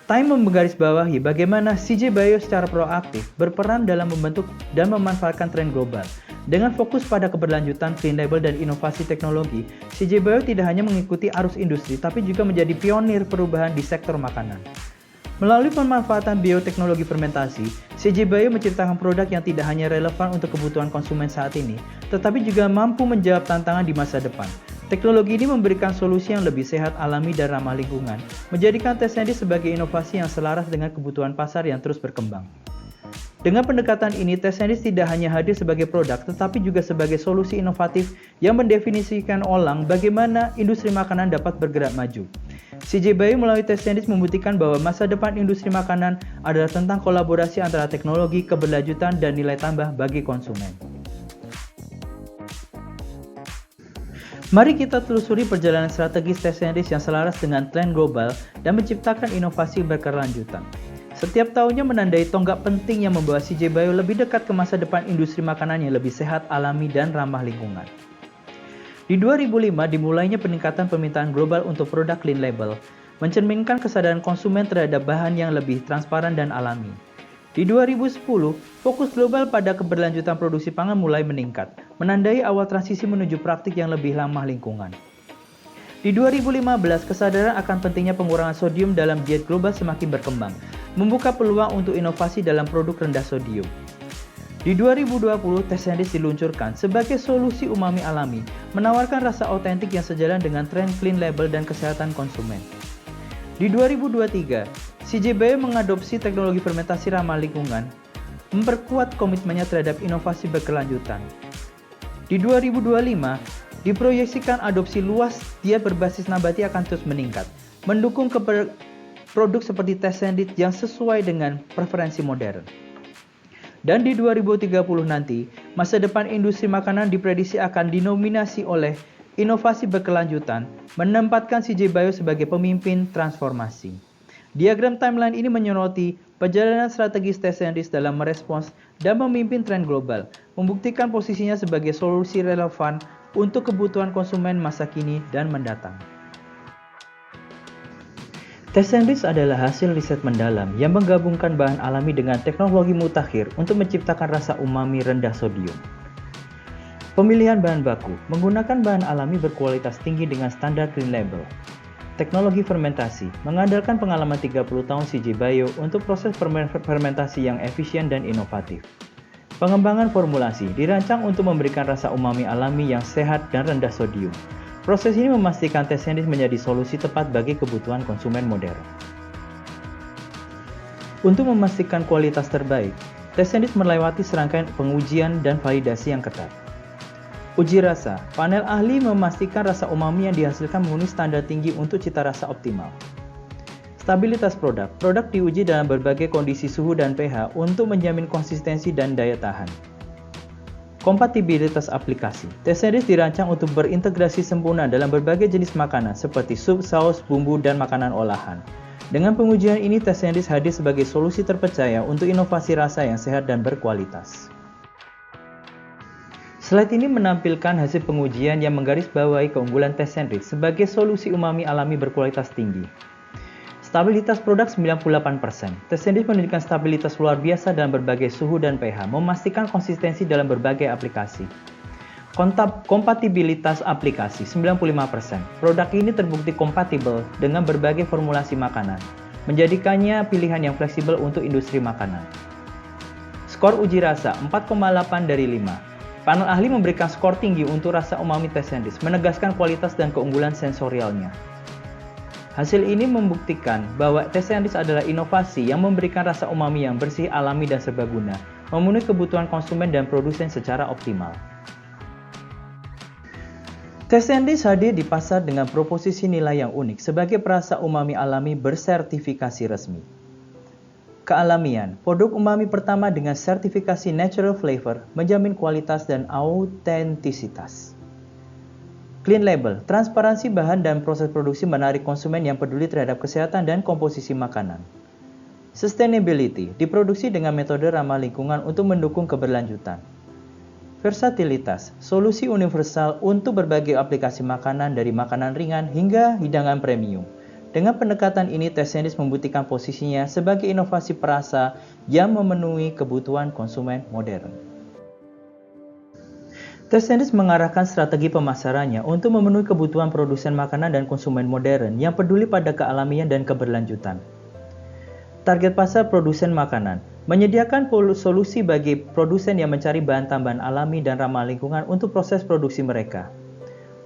Time menggarisbawahi bagaimana CJ Bio secara proaktif berperan dalam membentuk dan memanfaatkan tren global. Dengan fokus pada keberlanjutan, clean label, dan inovasi teknologi, CJ Bio tidak hanya mengikuti arus industri, tapi juga menjadi pionir perubahan di sektor makanan. Melalui pemanfaatan bioteknologi fermentasi, CJ Bio menciptakan produk yang tidak hanya relevan untuk kebutuhan konsumen saat ini, tetapi juga mampu menjawab tantangan di masa depan. Teknologi ini memberikan solusi yang lebih sehat, alami, dan ramah lingkungan, menjadikan Tesendis sebagai inovasi yang selaras dengan kebutuhan pasar yang terus berkembang. Dengan pendekatan ini, Tesendis tidak hanya hadir sebagai produk, tetapi juga sebagai solusi inovatif yang mendefinisikan ulang bagaimana industri makanan dapat bergerak maju. CJ Bio melalui Tesendis membuktikan bahwa masa depan industri makanan adalah tentang kolaborasi antara teknologi, keberlanjutan, dan nilai tambah bagi konsumen. Mari kita telusuri perjalanan strategis Tesendis yang selaras dengan tren global dan menciptakan inovasi berkelanjutan. Setiap tahunnya menandai tonggak penting yang membawa CJ Bio lebih dekat ke masa depan industri makanan yang lebih sehat, alami, dan ramah lingkungan. Di 2005 dimulainya peningkatan permintaan global untuk produk clean label, mencerminkan kesadaran konsumen terhadap bahan yang lebih transparan dan alami. Di 2010, fokus global pada keberlanjutan produksi pangan mulai meningkat, menandai awal transisi menuju praktik yang lebih ramah lingkungan. Di 2015, kesadaran akan pentingnya pengurangan sodium dalam diet global semakin berkembang, membuka peluang untuk inovasi dalam produk rendah sodium. Di 2020, Tesendis diluncurkan sebagai solusi umami alami, menawarkan rasa otentik yang sejalan dengan tren clean label dan kesehatan konsumen. Di 2023, CJ Bio mengadopsi teknologi fermentasi ramah lingkungan, memperkuat komitmennya terhadap inovasi berkelanjutan. Di 2025, diproyeksikan adopsi luas diet berbasis nabati akan terus meningkat, mendukung produk seperti Tesendis yang sesuai dengan preferensi modern. Dan di 2030 nanti, masa depan industri makanan diprediksi akan dinominasi oleh inovasi berkelanjutan, menempatkan CJ Bio sebagai pemimpin transformasi. Diagram timeline ini menyoroti perjalanan strategis Tesendis dalam merespons dan memimpin tren global, membuktikan posisinya sebagai solusi relevan untuk kebutuhan konsumen masa kini dan mendatang. Tesendis adalah hasil riset mendalam yang menggabungkan bahan alami dengan teknologi mutakhir untuk menciptakan rasa umami rendah sodium. Pemilihan bahan baku menggunakan bahan alami berkualitas tinggi dengan standar Green Label. Teknologi fermentasi mengandalkan pengalaman 30 tahun CJ Bio untuk proses fermentasi yang efisien dan inovatif. Pengembangan formulasi dirancang untuk memberikan rasa umami alami yang sehat dan rendah sodium. Proses ini memastikan teh sandwich menjadi solusi tepat bagi kebutuhan konsumen modern. Untuk memastikan kualitas terbaik, teh sandwich melewati serangkaian pengujian dan validasi yang ketat. Uji rasa, panel ahli memastikan rasa umami yang dihasilkan memenuhi standar tinggi untuk cita rasa optimal. Stabilitas produk, produk diuji dalam berbagai kondisi suhu dan pH untuk menjamin konsistensi dan daya tahan. Kompatibilitas aplikasi, teh sandwich dirancang untuk berintegrasi sempurna dalam berbagai jenis makanan seperti sup, saus, bumbu, dan makanan olahan. Dengan pengujian ini, teh sandwich hadir sebagai solusi terpercaya untuk inovasi rasa yang sehat dan berkualitas. Slide ini menampilkan hasil pengujian yang menggarisbawahi keunggulan teh sandwich sebagai solusi umami alami berkualitas tinggi. Stabilitas produk 98%. Teh sandwich menunjukkan stabilitas luar biasa dalam berbagai suhu dan pH, memastikan konsistensi dalam berbagai aplikasi. Kompatibilitas aplikasi 95%. Produk ini terbukti kompatibel dengan berbagai formulasi makanan, menjadikannya pilihan yang fleksibel untuk industri makanan. Skor uji rasa 4,8 dari 5. Panel ahli memberikan skor tinggi untuk rasa umami teh sandwich, menegaskan kualitas dan keunggulan sensorialnya. Hasil ini membuktikan bahwa teh sandwich adalah inovasi yang memberikan rasa umami yang bersih, alami, dan serbaguna, memenuhi kebutuhan konsumen dan produsen secara optimal. Teh sandwich hadir di pasar dengan proposisi nilai yang unik sebagai perasa umami alami bersertifikasi resmi. Kealamian, produk umami pertama dengan sertifikasi Natural Flavor menjamin kualitas dan autentisitas. Clean Label, transparansi bahan dan proses produksi menarik konsumen yang peduli terhadap kesehatan dan komposisi makanan. Sustainability, diproduksi dengan metode ramah lingkungan untuk mendukung keberlanjutan. Versatilitas, solusi universal untuk berbagai aplikasi makanan dari makanan ringan hingga hidangan premium. Dengan pendekatan ini, teh sandwich membuktikan posisinya sebagai inovasi perasa yang memenuhi kebutuhan konsumen modern. Teh sandwich mengarahkan strategi pemasarannya untuk memenuhi kebutuhan produsen makanan dan konsumen modern yang peduli pada kealamian dan keberlanjutan. Target pasar produsen makanan menyediakan solusi bagi produsen yang mencari bahan tambahan alami dan ramah lingkungan untuk proses produksi mereka.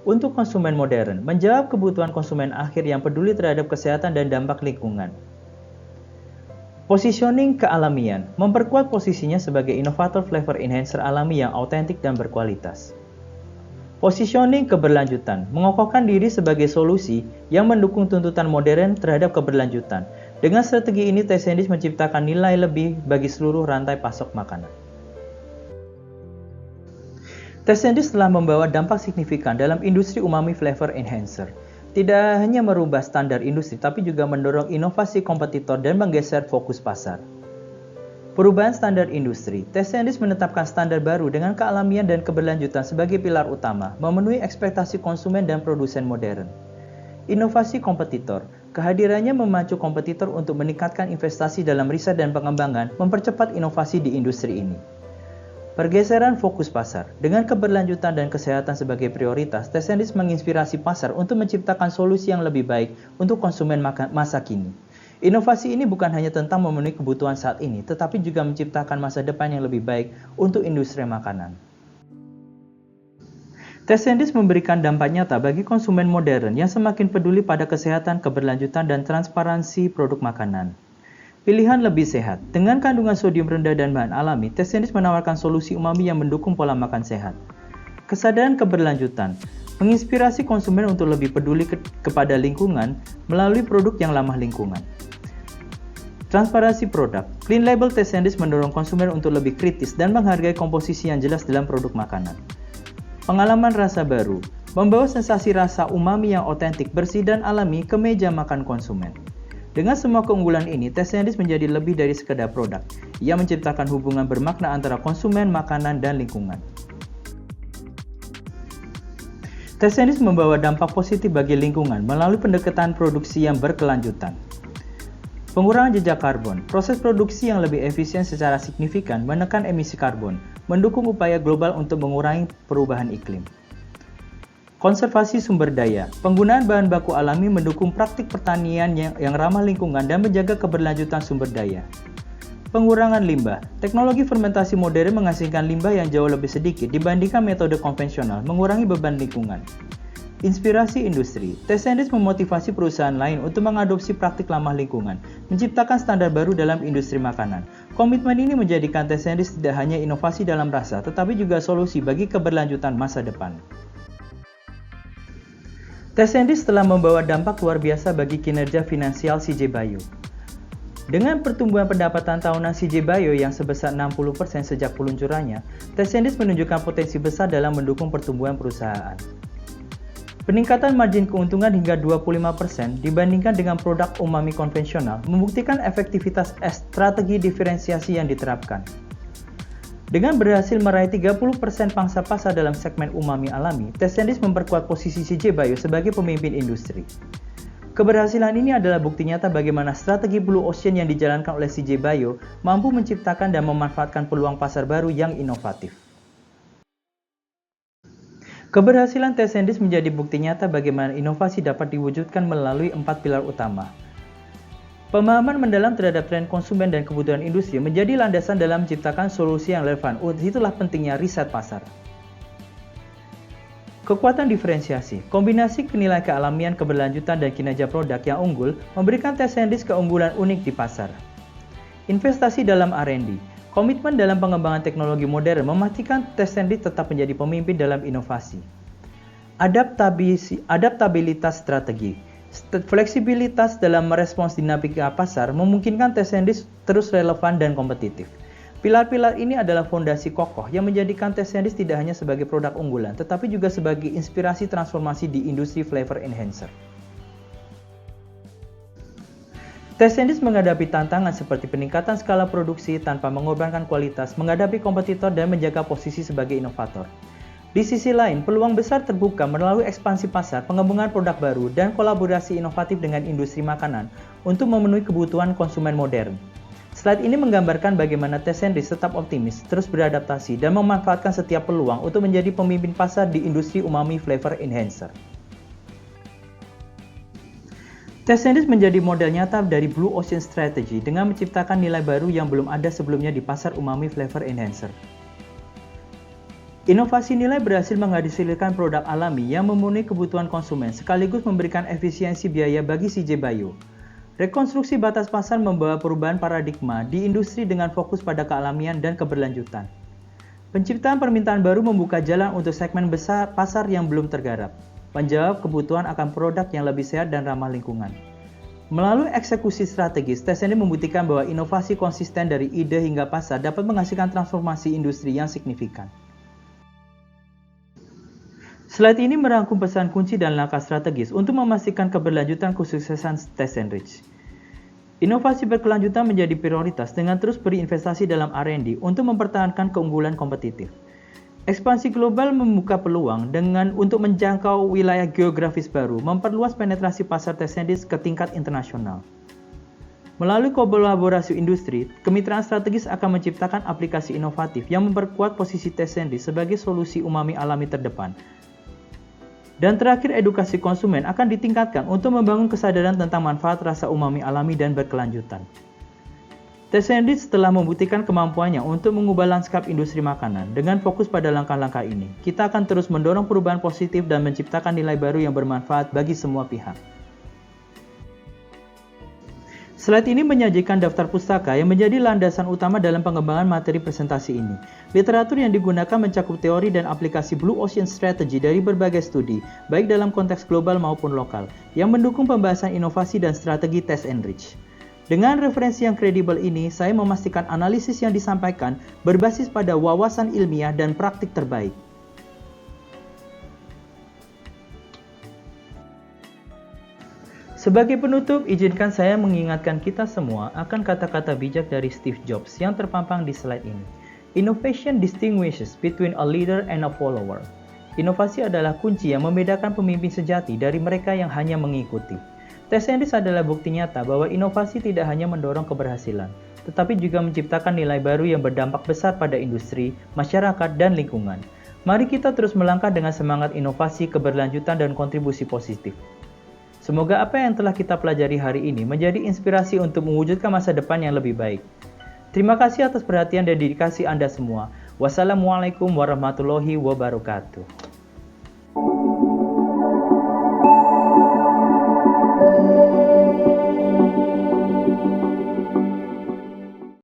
Untuk konsumen modern, menjawab kebutuhan konsumen akhir yang peduli terhadap kesehatan dan dampak lingkungan. Positioning kealamian, memperkuat posisinya sebagai inovator flavor enhancer alami yang autentik dan berkualitas. Positioning keberlanjutan, mengokohkan diri sebagai solusi yang mendukung tuntutan modern terhadap keberlanjutan. Dengan strategi ini, teh sandwich menciptakan nilai lebih bagi seluruh rantai pasok makanan. Teh sandwich telah membawa dampak signifikan dalam industri umami flavor enhancer. Tidak hanya merubah standar industri, tapi juga mendorong inovasi kompetitor dan menggeser fokus pasar. Perubahan standar industri, teh sandwich menetapkan standar baru dengan kealamian dan keberlanjutan sebagai pilar utama, memenuhi ekspektasi konsumen dan produsen modern. Inovasi kompetitor, kehadirannya memacu kompetitor untuk meningkatkan investasi dalam riset dan pengembangan, mempercepat inovasi di industri ini. Pergeseran fokus pasar, dengan keberlanjutan dan kesehatan sebagai prioritas, teh sandwich menginspirasi pasar untuk menciptakan solusi yang lebih baik untuk konsumen masa kini. Inovasi ini bukan hanya tentang memenuhi kebutuhan saat ini, tetapi juga menciptakan masa depan yang lebih baik untuk industri makanan. Teh sandwich memberikan dampak nyata bagi konsumen modern yang semakin peduli pada kesehatan, keberlanjutan, dan transparansi produk makanan. Pilihan lebih sehat, dengan kandungan sodium rendah dan bahan alami, teh sandwich menawarkan solusi umami yang mendukung pola makan sehat. Kesadaran keberlanjutan, menginspirasi konsumen untuk lebih peduli kepada lingkungan melalui produk yang ramah lingkungan. Transparansi produk, Clean Label teh sandwich mendorong konsumen untuk lebih kritis dan menghargai komposisi yang jelas dalam produk makanan. Pengalaman rasa baru, membawa sensasi rasa umami yang otentik, bersih, dan alami ke meja makan konsumen. Dengan semua keunggulan ini, teh sandwich menjadi lebih dari sekedar produk. Ia menciptakan hubungan bermakna antara konsumen, makanan, dan lingkungan. Teh sandwich membawa dampak positif bagi lingkungan melalui pendekatan produksi yang berkelanjutan. Pengurangan jejak karbon, proses produksi yang lebih efisien secara signifikan menekan emisi karbon, mendukung upaya global untuk mengurangi perubahan iklim. Konservasi sumber daya. Penggunaan bahan baku alami mendukung praktik pertanian yang ramah lingkungan dan menjaga keberlanjutan sumber daya. Pengurangan limbah. Teknologi fermentasi modern menghasilkan limbah yang jauh lebih sedikit dibandingkan metode konvensional, mengurangi beban lingkungan. Inspirasi industri. TestNRich memotivasi perusahaan lain untuk mengadopsi praktik ramah lingkungan, menciptakan standar baru dalam industri makanan. Komitmen ini menjadikan TestNRich tidak hanya inovasi dalam rasa, tetapi juga solusi bagi keberlanjutan masa depan. TestNRich telah membawa dampak luar biasa bagi kinerja finansial CJ Bio. Dengan pertumbuhan pendapatan tahunan CJ Bio yang sebesar 60% sejak peluncurannya, TestNRich menunjukkan potensi besar dalam mendukung pertumbuhan perusahaan. Peningkatan margin keuntungan hingga 25% dibandingkan dengan produk umami konvensional membuktikan efektivitas strategi diferensiasi yang diterapkan. Dengan berhasil meraih 30% pangsa pasar dalam segmen umami alami, TestNRich memperkuat posisi CJ Bio sebagai pemimpin industri. Keberhasilan ini adalah bukti nyata bagaimana strategi Blue Ocean yang dijalankan oleh CJ Bio mampu menciptakan dan memanfaatkan peluang pasar baru yang inovatif. Keberhasilan TestNRich menjadi bukti nyata bagaimana inovasi dapat diwujudkan melalui 4 pilar utama. Pemahaman mendalam terhadap tren konsumen dan kebutuhan industri menjadi landasan dalam menciptakan solusi yang relevan. Itulah pentingnya riset pasar. Kekuatan diferensiasi, kombinasi nilai kealamian, keberlanjutan, dan kinerja produk yang unggul memberikan TestNRich keunggulan unik di pasar. Investasi dalam R&D, komitmen dalam pengembangan teknologi modern memastikan TestNRich tetap menjadi pemimpin dalam inovasi. Adaptabilitas strategi. Fleksibilitas dalam merespons dinamika pasar memungkinkan TestNRich terus relevan dan kompetitif. Pilar-pilar ini adalah fondasi kokoh yang menjadikan TestNRich tidak hanya sebagai produk unggulan, tetapi juga sebagai inspirasi transformasi di industri flavor enhancer. TestNRich menghadapi tantangan seperti peningkatan skala produksi tanpa mengorbankan kualitas, menghadapi kompetitor, dan menjaga posisi sebagai inovator. Di sisi lain, peluang besar terbuka melalui ekspansi pasar, pengembangan produk baru, dan kolaborasi inovatif dengan industri makanan untuk memenuhi kebutuhan konsumen modern. Slide ini menggambarkan bagaimana TestNRich tetap optimis, terus beradaptasi, dan memanfaatkan setiap peluang untuk menjadi pemimpin pasar di industri umami flavor enhancer. TestNRich menjadi model nyata dari Blue Ocean Strategy dengan menciptakan nilai baru yang belum ada sebelumnya di pasar umami flavor enhancer. Inovasi nilai berhasil menghasilkan produk alami yang memenuhi kebutuhan konsumen sekaligus memberikan efisiensi biaya bagi CJ Bio. Rekonstruksi batas pasar membawa perubahan paradigma di industri dengan fokus pada kealamian dan keberlanjutan. Penciptaan permintaan baru membuka jalan untuk segmen besar pasar yang belum tergarap, menjawab kebutuhan akan produk yang lebih sehat dan ramah lingkungan. Melalui eksekusi strategis, TestNRich membuktikan bahwa inovasi konsisten dari ide hingga pasar dapat menghasilkan transformasi industri yang signifikan. Slide ini merangkum pesan kunci dan langkah strategis untuk memastikan keberlanjutan kesuksesan TestNRich. Inovasi berkelanjutan menjadi prioritas dengan terus berinvestasi dalam R&D untuk mempertahankan keunggulan kompetitif. Ekspansi global membuka peluang untuk menjangkau wilayah geografis baru, memperluas penetrasi pasar TestNRich ke tingkat internasional. Melalui kolaborasi industri, kemitraan strategis akan menciptakan aplikasi inovatif yang memperkuat posisi TestNRich sebagai solusi umami alami terdepan. Dan terakhir, edukasi konsumen akan ditingkatkan untuk membangun kesadaran tentang manfaat rasa umami alami dan berkelanjutan. TestNRich telah membuktikan kemampuannya untuk mengubah lanskap industri makanan. Dengan fokus pada langkah-langkah ini, kita akan terus mendorong perubahan positif dan menciptakan nilai baru yang bermanfaat bagi semua pihak. Slide ini menyajikan daftar pustaka yang menjadi landasan utama dalam pengembangan materi presentasi ini. Literatur yang digunakan mencakup teori dan aplikasi Blue Ocean Strategy dari berbagai studi, baik dalam konteks global maupun lokal, yang mendukung pembahasan inovasi dan strategi TestNRich. Dengan referensi yang kredibel ini, saya memastikan analisis yang disampaikan berbasis pada wawasan ilmiah dan praktik terbaik. Sebagai penutup, izinkan saya mengingatkan kita semua akan kata-kata bijak dari Steve Jobs yang terpampang di slide ini. Innovation distinguishes between a leader and a follower. Inovasi adalah kunci yang membedakan pemimpin sejati dari mereka yang hanya mengikuti. TestNRich adalah bukti nyata bahwa inovasi tidak hanya mendorong keberhasilan, tetapi juga menciptakan nilai baru yang berdampak besar pada industri, masyarakat, dan lingkungan. Mari kita terus melangkah dengan semangat inovasi, keberlanjutan, dan kontribusi positif. Semoga apa yang telah kita pelajari hari ini menjadi inspirasi untuk mewujudkan masa depan yang lebih baik. Terima kasih atas perhatian dan dedikasi Anda semua. Wassalamualaikum warahmatullahi wabarakatuh.